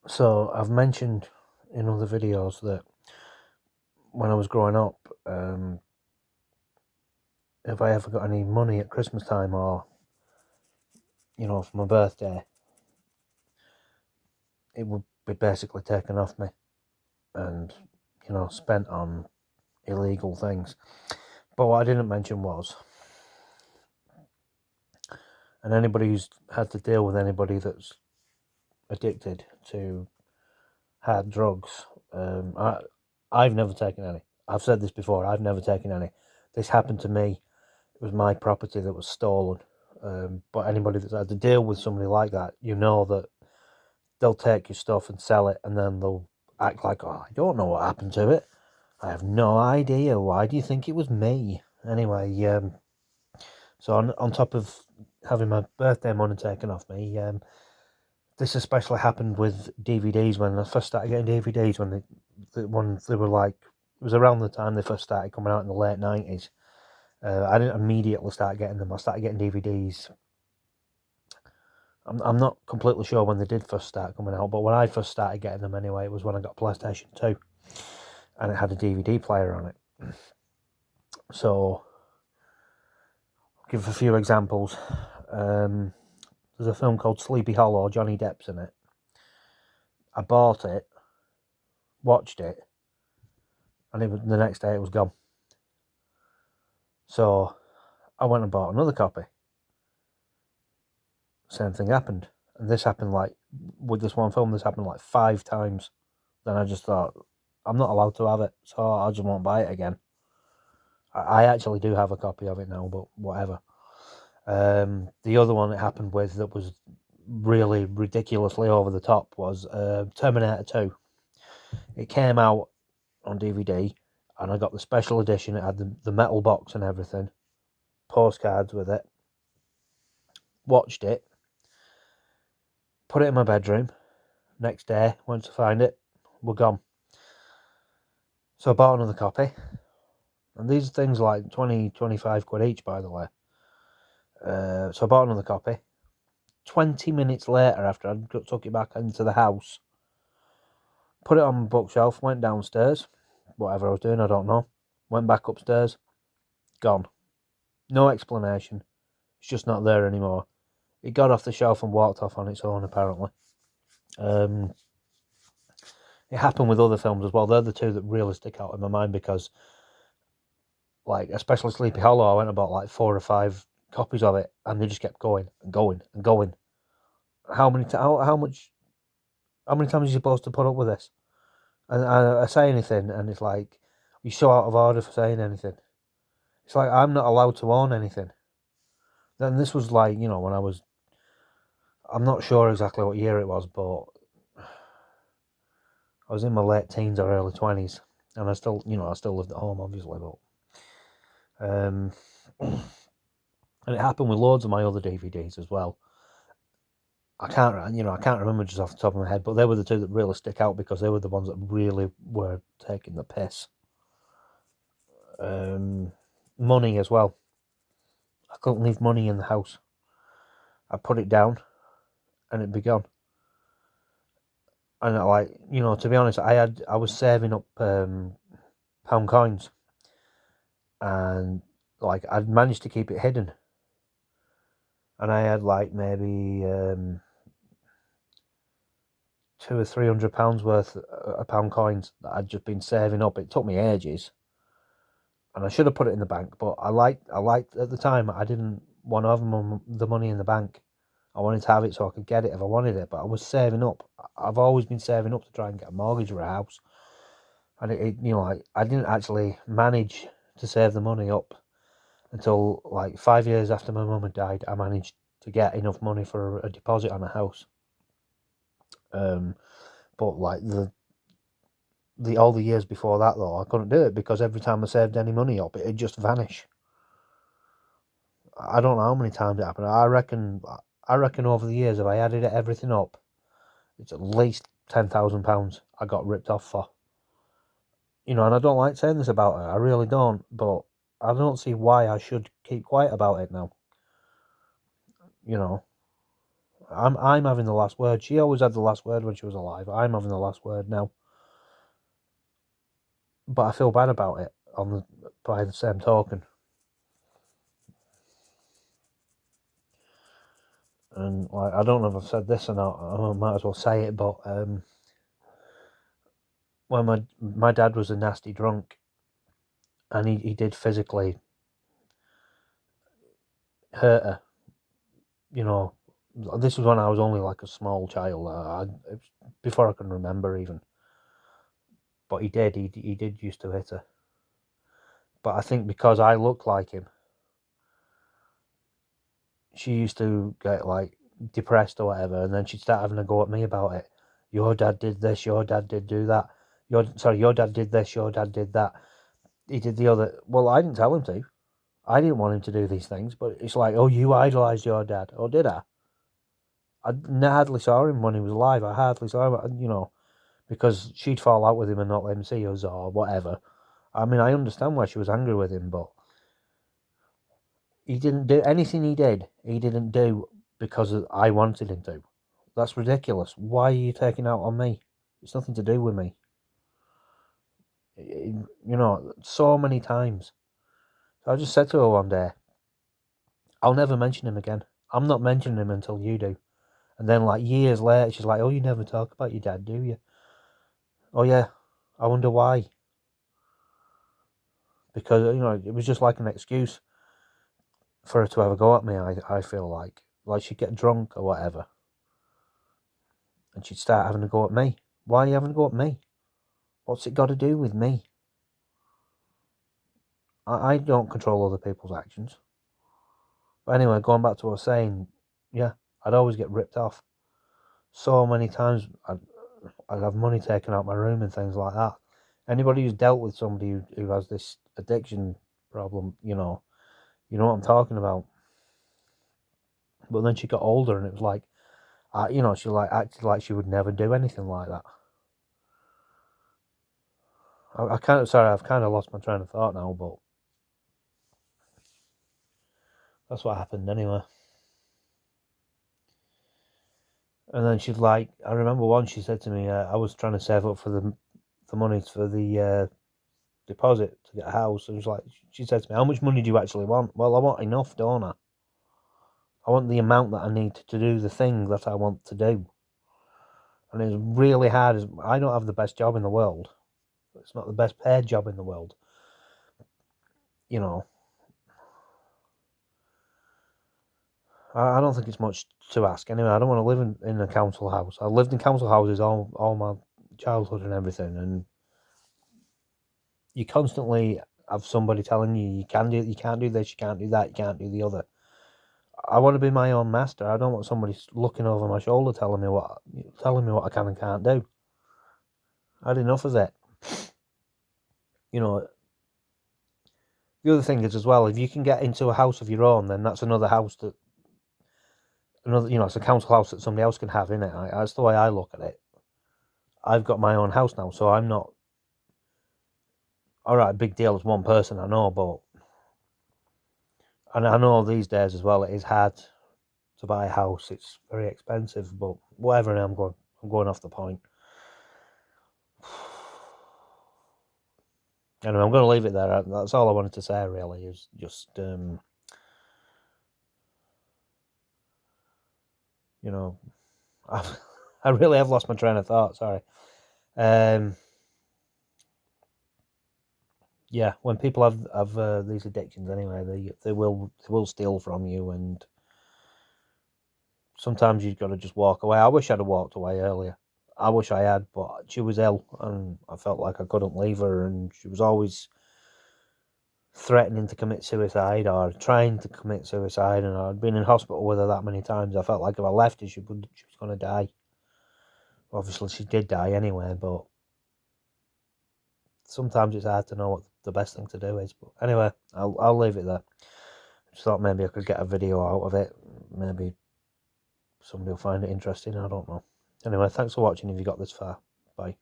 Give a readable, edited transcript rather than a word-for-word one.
So I've mentioned in other videos that when I was growing up, if I ever got any money at Christmas time or, for my birthday, it would be basically taken off me and, spent on illegal things. But what I didn't mention was, and anybody who's had to deal with anybody that's addicted to hard drugs, I've never taken any. I've said this before, I've never taken any. This happened to me. It was my property that was stolen. But anybody that's had to deal with somebody like that, you know that they'll take your stuff and sell it, and then they'll act like, oh, I don't know what happened to it. I have no idea. Why do you think it was me? Anyway, so on top of having my birthday money taken off me, this especially happened with DVDs when I first started getting DVDs. When they were like, it was around the time they first started coming out in the late 90s. I didn't immediately start getting them. I started getting DVDs. I'm not completely sure when they did first start coming out, but when I first started getting them anyway, it was when I got PlayStation 2 and it had a DVD player on it. So, I'll give a few examples. There's a film called Sleepy Hollow, Johnny Depp's in it. I bought it, watched it, and the next day it was gone. So, I went and bought another copy. Same thing happened. And this happened with this one film, this happened 5 times. Then I just thought, I'm not allowed to have it, so I just won't buy it again. I actually do have a copy of it now, but whatever. The other one it happened with that was really ridiculously over the top was Terminator 2. It came out on DVD, and I got the special edition. It had the metal box and everything, postcards with it. Watched it, put it in my bedroom. Next day, went to find it, we're gone. So I bought another copy. And these things are like 20, 25 quid each, by the way. So I bought another copy. 20 minutes later, after I took it back into the house, put it on my bookshelf, went downstairs. Whatever I was doing, I don't know. Went back upstairs. Gone. No explanation. It's just not there anymore. It got off the shelf and walked off on its own, apparently. It happened with other films as well. They're the two that really stick out in my mind because, especially Sleepy Hollow, I went and bought 4 or 5 copies of it, and they just kept going and going and going. How many times are you supposed to put up with this? And I say anything, and it's like, you're so out of order for saying anything. It's like, I'm not allowed to own anything. Then this was when I'm not sure exactly what year it was, but I was in my late teens or early 20s, and I still lived at home, obviously, but, and it happened with loads of my other DVDs as well. I can't remember just off the top of my head, but they were the two that really stick out because they were the ones that really were taking the piss. Money as well. I couldn't leave money in the house. I put it down, and it'd be gone. And to be honest, I was saving up pound coins, and I'd managed to keep it hidden, and I had maybe £200 or £300 worth of pound coins that I'd just been saving up. It took me ages, and I should have put it in the bank, but I liked at the time I didn't want to have the money in the bank. I wanted to have it so I could get it if I wanted it, but I was saving up. I've always been saving up to try and get a mortgage or a house, and I didn't actually manage to save the money up until 5 years after my mum had died. I managed to get enough money for a deposit on a house. But all the years before that though, I couldn't do it because every time I saved any money up, it'd just vanish. I don't know how many times it happened. I reckon over the years, if I added everything up, it's at least £10,000 I got ripped off for. And I don't like saying this about it. I really don't, but I don't see why I should keep quiet about it now. I'm having the last word. She always had the last word when she was alive. I'm having the last word now. But I feel bad about it by the same token. And like, I don't know if I've said this or not. I might as well say it. But when my dad was a nasty drunk, and he did physically hurt her. You know, this was when I was only like a small child. Before I can remember even. But he did. He did used to hit her. But I think because I looked like him, she used to get like depressed or whatever, and then she'd start having a go at me about it. Your dad did this. Your dad did do that. Your dad did this. Your dad did that. He did the other. Well, I didn't tell him to. I didn't want him to do these things, but it's like, oh, you idolised your dad. Oh, did I? I hardly saw him when he was alive. I hardly saw him, because she'd fall out with him and not let him see us or whatever. I mean, I understand why she was angry with him, but he didn't do anything he did. He didn't do because I wanted him to. That's ridiculous. Why are you taking out on me? It's nothing to do with me. So many times. So I just said to her one day, I'll never mention him again. I'm not mentioning him until you do. And then like years later, she's like, oh, you never talk about your dad, do you? Oh, yeah. I wonder why. Because, it was just like an excuse for her to have a go at me, I feel like. Like she'd get drunk or whatever. And she'd start having a go at me. Why are you having a go at me? What's it got to do with me? I don't control other people's actions. But anyway, going back to what I was saying, yeah, I'd always get ripped off. So many times I'd have money taken out my room and things like that. Anybody who's dealt with somebody who has this addiction problem, you know what I'm talking about. But then she got older and it was like, she like acted like she would never do anything like that. I've kind of lost my train of thought now, but that's what happened anyway. And then she'd like, I remember once she said to me, I was trying to save up for the money for the deposit to get a house. And she said to me, how much money do you actually want? Well, I want enough, don't I? I want the amount that I need to do the thing that I want to do. And it's really hard. I don't have the best job in the world. It's not the best paid job in the world. I don't think it's much to ask. Anyway, I don't want to live in a council house. I lived in council houses all my childhood and everything, and you constantly have somebody telling you can't do this, you can't do that, you can't do the other. I want to be my own master. I don't want somebody looking over my shoulder telling me what I can and can't do. I had enough of it. The other thing is as well, if you can get into a house of your own, then that's another house it's a council house that somebody else can have in it. That's the way I look at it. I've got my own house now, so I'm not. All right, big deal as one person, I know, but and I know these days as well, it is hard to buy a house. It's very expensive, but whatever. I'm going off the point. Anyway, I'm going to leave it there. That's all I wanted to say. Really, is just I really have lost my train of thought. Sorry. Yeah, when people have these addictions, anyway, they will steal from you, and sometimes you've got to just walk away. I wish I'd have walked away earlier. I wish I had, but she was ill, and I felt like I couldn't leave her, and she was always threatening to commit suicide or trying to commit suicide, and I'd been in hospital with her that many times. I felt like if I left her, she was going to die. Obviously, she did die anyway, but sometimes it's hard to know what the best thing to do is. But anyway, I'll leave it there. Just thought maybe I could get a video out of it. Maybe somebody will find it interesting. I don't know. Anyway, thanks for watching if you got this far. Bye.